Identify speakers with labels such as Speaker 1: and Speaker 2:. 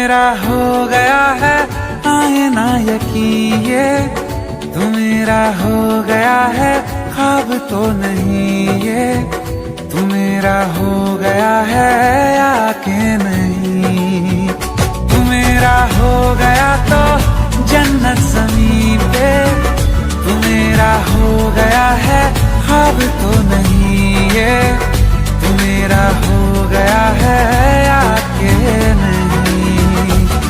Speaker 1: मेरा हो गया है, आए ना यकीन ये तू मेरा हो गया है, ख्वाब तो नहीं ये तू मेरा हो गया है, आके